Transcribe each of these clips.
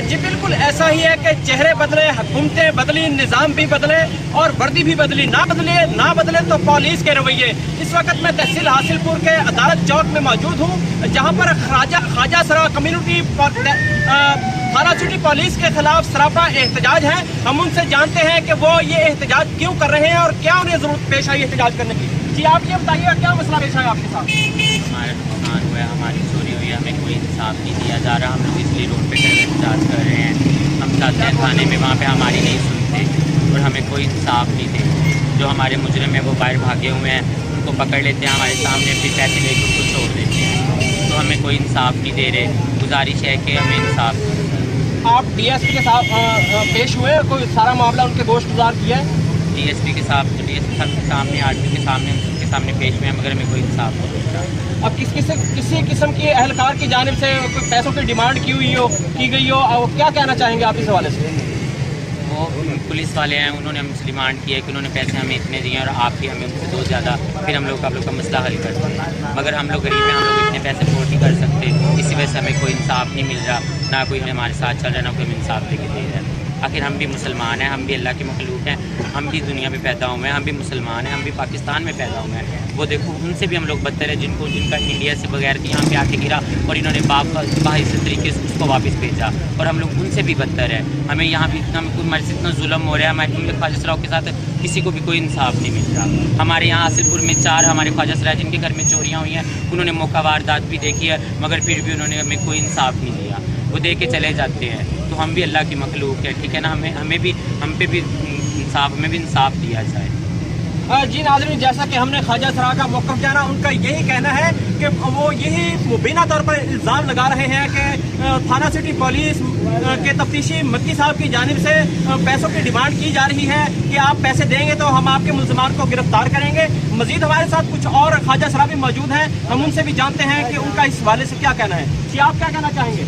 जी बिल्कुल ऐसा ही है कि चेहरे बदले, हुकूमतें बदली, निज़ाम भी बदले और वर्दी भी बदली, ना बदले तो पुलिस के रवैये। इस वक्त मैं तहसील हासिलपुर के अदालत चौक में मौजूद हूँ, जहाँ पर ख्वाजा सरा कम्युनिटी थाना सिटी पुलिस के खिलाफ सरापा एहतजाज है। हम उनसे जानते हैं कि वो ये एहतजाज क्यों कर रहे हैं और क्या उन्हें जरूरत पेश आई एहतजाज करने की। जी आप ये बताइए, क्या मसला पेश है आपके साथ? हमारा नुकसान हुआ है, हमारी चोरी हुई है, हमें कोई इंसाफ नहीं दिया जा रहा। हम लोग इसलिए रोड पे एहतजाज कर रहे हैं। हम चाहते हैं थाने में, वहाँ पे हमारी नहीं सुनते और हमें कोई इंसाफ नहीं देते। जो हमारे मुजरिम हैं वो बाहर भागे हुए हैं, उनको पकड़ लेते हैं, हमारे सामने फिर पैसे लेकर उनको छोड़ देते हैं। तो हमें कोई इंसाफ नहीं दे रहे। गुजारिश है कि हमें इंसाफ। आप डीएसपी के साथ पेश हुए, कोई सारा मामला उनके गोश्त गुजार किया है? डीएसपी के साथ, डीएसपी साहब के सामने, आरटीओ के सामने, उनके सामने पेश हुए हैं, मगर हमें कोई इंसाफ नहीं मिल रहा। अब किसी किस्म की एहलकार की जानिब से कोई पैसों की डिमांड की गई हो, क्या कहना चाहेंगे आप इस हवाले से? वो पुलिस वाले हैं, उन्होंने हमसे डिमांड की है कि उन्होंने पैसे हमें इतने दिए और आप भी हमें उनसे दो ज़्यादा, फिर हम लोग का मसला हल करते हैं। मगर हम लोग गरीब हैं, हम लोग इतने पैसे अफोर्ड नहीं कर सकते। इसी वजह से हमें कोई इंसाफ नहीं मिल रहा, ना कोई हमारे साथ चल रहा है, ना कोई हमें इंसाफ देके दे रहा है। आखिर हम भी मुसलमान हैं, हम भी अल्लाह के मखलूक हैं, हम भी दुनिया में पैदा हुए हैं, हम भी मुसलमान हैं, हम भी पाकिस्तान में पैदा हुए हैं। वो देखो उनसे भी हम लोग बदतर है, जिनका इंडिया से बगैर यहाँ पे आके गिरा और इन्होंने बाइस तरीके से उसको वापस भेजा, और हम लोग उनसे भी बदतर है। हमें यहाँ भी इतना हमारे से इतना जुल्म हो रहा है, हमारे ख्वाजा सराओं के साथ किसी को भी कोई इंसाफ नहीं मिल रहा। हमारे यहाँ हासिलपुर में 4 हमारे ख्वाजा सरा जिनके घर में चोरियाँ हुई हैं, उन्होंने मौका वारदात भी देखी है, मगर फिर भी उन्होंने हमें कोई इंसाफ नहीं दिया। वो दे के चले जाते हैं। तो हम भी अल्लाह की मखलूक है, ठीक है ना, हमें भी हम पे भी इंसाफ दिया जाए। जी नाज़रीन, जैसा कि हमने ख्वाजा सरा का मौक़िफ़ जाना, उनका यही कहना है कि वो यही मुबीना तौर पर इल्ज़ाम लगा रहे हैं कि थाना सिटी पुलिस के तफ्तीशी मक्की साहब की जानिब से पैसों की डिमांड की जा रही है कि आप पैसे देंगे तो हम आपके मुल्ज़मान को गिरफ्तार करेंगे। मजीद हमारे साथ कुछ और ख्वाजा सरा भी मौजूद हैं, हम उनसे भी जानते हैं कि उनका इस हवाले से क्या कहना है। जी आप क्या कहना चाहेंगे?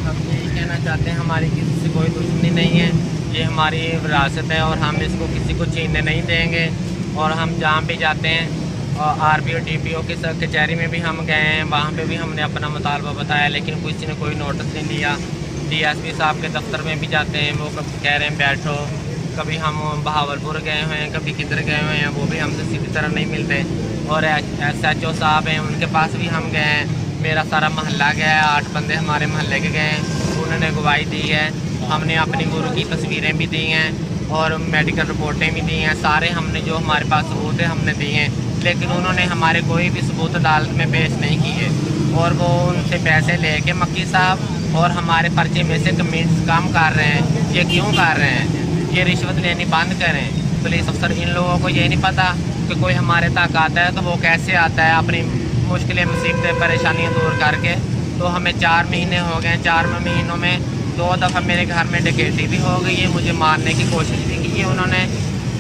हम यही कहना चाहते हैं, हमारी किसी से कोई दुश्मनी नहीं है, ये हमारी विरासत है और हम इसको किसी को छीनने नहीं देंगे। और हम जहाँ भी जाते हैं, और आरपीओ टीपीओ की कचहरी में भी हम गए हैं, वहाँ पे भी हमने अपना मुतालबा बताया, लेकिन किसी ने कोई नोटिस नहीं लिया। डीएसपी साहब के दफ्तर में भी जाते हैं, वो कह रहे हैं बैठो। कभी हम बहावलपुर गए हुए हैं, कभी किधर गए हुए हैं, वो भी हमसे सीधी तरह नहीं मिलते। और SHO साहब हैं, उनके पास भी हम गए हैं, मेरा सारा महल्ला गया है, 8 बंदे हमारे महल्ले के गए हैं, उन्होंने गवाही दी है। हमने अपनी गुरु की तस्वीरें भी दी हैं और मेडिकल रिपोर्टें भी दी हैं, सारे हमने जो हमारे पास सबूत है हमने दिए हैं, लेकिन उन्होंने हमारे कोई भी सबूत अदालत में पेश नहीं किए। और वो उनसे पैसे लेके मक्की साहब और हमारे पर्चे में से कमेंट्स कम कर रहे हैं। ये क्यों कर रहे हैं? ये रिश्वत लेनी बंद करें। पुलिस अफसर, इन लोगों को ये नहीं पता कि कोई हमारे तक आता है तो वो कैसे आता है अपनी मुश्किलें, मुसीबतें, परेशानियाँ दूर करके। तो हमें 4 महीने हो गए, 4 महीनों में 2 दफ़ा मेरे घर में डकैती भी हो गई है, मुझे मारने की कोशिश भी की है उन्होंने।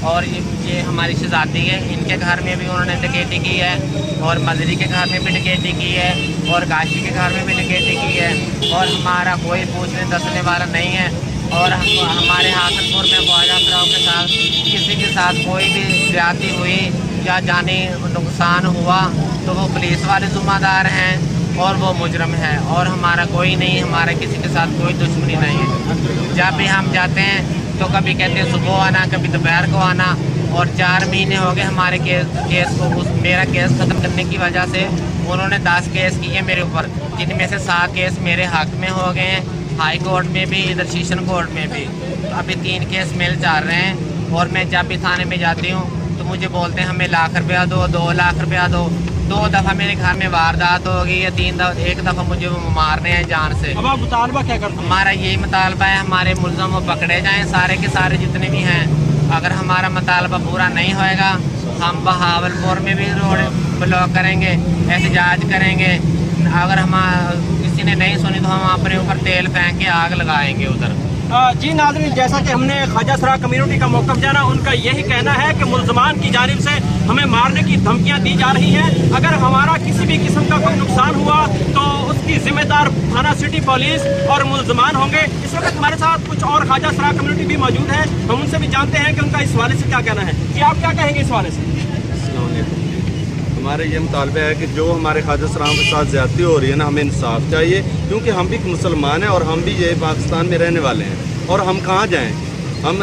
और ये हमारी शहजादी है, इनके घर में भी उन्होंने डकैती की है, और मदरी के घर में भी डकैती की है, और काशी के घर में भी डकैती की है, और हमारा कोई पूछने दसने वाला नहीं है। और हमारे हासिलपुर में ख्वाजा सराओं के साथ किसी के साथ कोई भी ज्यादती हुई या जानी नुकसान हुआ तो वो पुलिस वाले ज़िम्मेदार हैं और वो मुजरम है, और हमारा कोई नहीं, हमारा किसी के साथ कोई दुश्मनी नहीं है। जब भी हम जाते हैं तो कभी कहते हैं सुबह आना, कभी दोपहर को आना। और 4 महीने हो गए हमारे केस को, मेरा केस ख़त्म करने की वजह से उन्होंने 10 केस किए मेरे ऊपर, जिनमें से 7 केस मेरे हक़ में हो गए हैं, हाई कोर्ट में भी, इधर सेशन कोर्ट में भी। अभी 3 केस मेल चल रहे हैं। और मैं जब भी थाने में जाती हूँ तो मुझे बोलते हैं हमें लाख रुपया दो, 2 लाख रुपया दो। 2 दफ़ा मेरे घर में वारदात हो गई है, 1 दफ़ा मुझे मारने हैं जान से। अब आप मुतालबा क्या करते हैं? हमारा यही मुतालबा है, हमारे मुल्ज़म वो पकड़े जाएं, सारे के सारे जितने भी हैं। अगर हमारा मुतालबा पूरा नहीं होएगा, हम बहावलपुर में भी रोड ब्लॉक करेंगे, एहतजाज करेंगे। अगर हम किसी ने नहीं सुनी तो हम अपने ऊपर तेल फेंक के आग लगाएंगे उधर। जी नाज़रीन, जैसा कि हमने ख्वाजा सरा कम्युनिटी का मौक़िफ़ जाना, उनका यही कहना है कि मुल्ज़मान की जानिब से हमें मारने की धमकियां दी जा रही हैं। अगर हमारा किसी भी किस्म का कोई नुकसान हुआ तो उसकी जिम्मेदार थाना सिटी पुलिस और मुल्ज़मान होंगे। इस वक्त हमारे साथ कुछ और ख्वाजा सरा कम्युनिटी भी मौजूद है, हम उनसे भी जानते हैं कि उनका इस हवाले से क्या कहना है। जी आप क्या कहेंगे इस हवाले से? ہمارا یہ مطالبہ ہے کہ جو ہمارے خواجہ سرام کے ساتھ زیادتی ہو رہی ہے نا، ہمیں انصاف چاہیے، کیونکہ ہم بھی مسلمان ہیں اور ہم بھی یہ پاکستان میں رہنے والے ہیں، اور ہم کہاں جائیں؟ ہم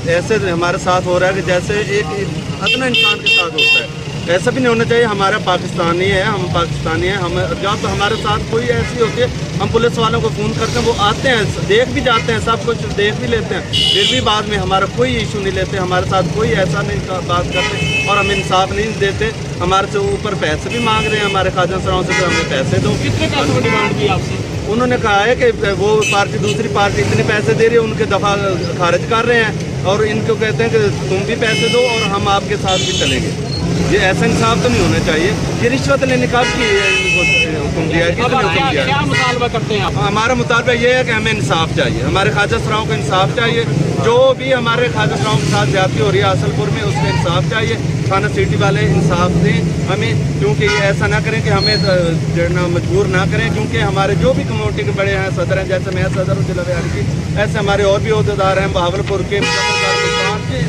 ایسے ہمارے ساتھ ہو رہا ہے کہ جیسے ایک ادنا انسان کے ساتھ ہوتا ہے، ایسا بھی نہیں ہونا چاہیے۔ ہمارا پاکستانی ہے، ہم پاکستانی ہیں، ہم جب ہمارے ساتھ کوئی ایسی ہوتی ہے ہم پولیس والوں کو فون کرتے ہیں، وہ آتے ہیں، دیکھ بھی جاتے ہیں، سب کچھ دیکھ بھی لیتے ہیں، پھر بھی بعد میں ہمارا کوئی ایشو نہیں لیتے، ہمارے ساتھ کوئی ایسا نہیں بات کرتے اور ہمیں انصاف نہیں دیتے۔ ہمارے سے اوپر پیسے بھی مانگ رہے ہیں ہمارے خواجہ سراؤں سے کہ ہمیں پیسے دو۔ کتنے پیسوں کی ڈیمانڈ کی آپ سے؟ انہوں نے کہا ہے کہ وہ پارٹی دوسری پارٹی اتنے پیسے دے رہی ہے، ان کے دفعہ خارج کر رہے ہیں، اور ان کو کہتے ہیں کہ تم بھی پیسے دو اور ہم آپ کے ساتھ بھی چلیں گے۔ یہ ایسا انصاف تو نہیں ہونا چاہیے۔ یہ رشوت لینے کا حکم دیا ہے، کس نے حکم دیا ہے؟ کیا مطالبہ کرتے ہیں آپ؟ ہمارا مطالبہ یہ ہے کہ ہمیں انصاف چاہیے، ہمارے خواجہ سراؤں کو انصاف چاہیے، جو بھی ہمارے خواجہ سراؤں کے ساتھ زیادتی ہو رہی ہے حاصل پور میں، اس کا انصاف چاہیے۔ تھانہ سٹی والے انصاف دیں ہمیں، کیونکہ یہ ایسا نہ کریں کہ ہمیں مجبور نہ کریں، کیونکہ ہمارے جو بھی کمیونٹی کے بڑے ہیں، صدر ہیں، جیسے میں صدر ہوں ضلع بہار کی، ایسے ہمارے اور بھی عہدیدار ہیں بہاولپور کے،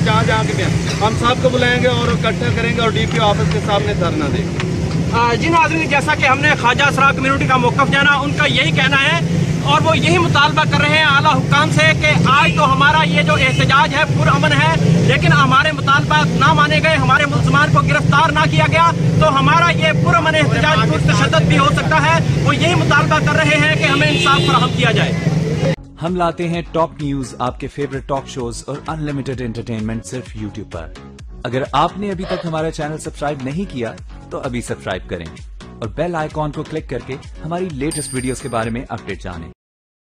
جہاں جہاں کے بھی ہیں، ہم سب کو بلائیں گے اور اکٹھا کریں گے اور ڈی پی او آفس کے سامنے دھرنا دیں گے۔ جی ناظرین، جیسا کہ ہم نے خواجہ سرا کمیونٹی کا موقف جانا، ان کا یہی کہنا ہے اور وہ یہی مطالبہ کر رہے ہیں اعلیٰ حکام سے کہ آج تو ہمارا یہ جو احتجاج ہے پرامن ہے، لیکن ہمارے مطالبات نہ مانے گئے، ہمارے ملزمان کو گرفتار نہ کیا گیا تو ہمارا یہ پرامن احتجاج پرتشدد بھی ہو سکتا ہے۔ وہ یہی مطالبہ کر رہے ہیں کہ ہمیں انصاف فراہم کیا جائے۔ ہم لاتے ہیں ٹاپ نیوز، آپ کے فیوریٹ ٹاک شوز اور ان لمیٹڈ انٹرٹینمنٹ صرف یوٹیوب پر۔ اگر آپ نے ابھی تک ہمارا چینل سبسکرائب نہیں کیا تو ابھی سبسکرائب کریں اور بیل آئیکن کو کلک کر کے ہماری لیٹسٹ ویڈیوز کے بارے میں اپڈیٹ جانیں۔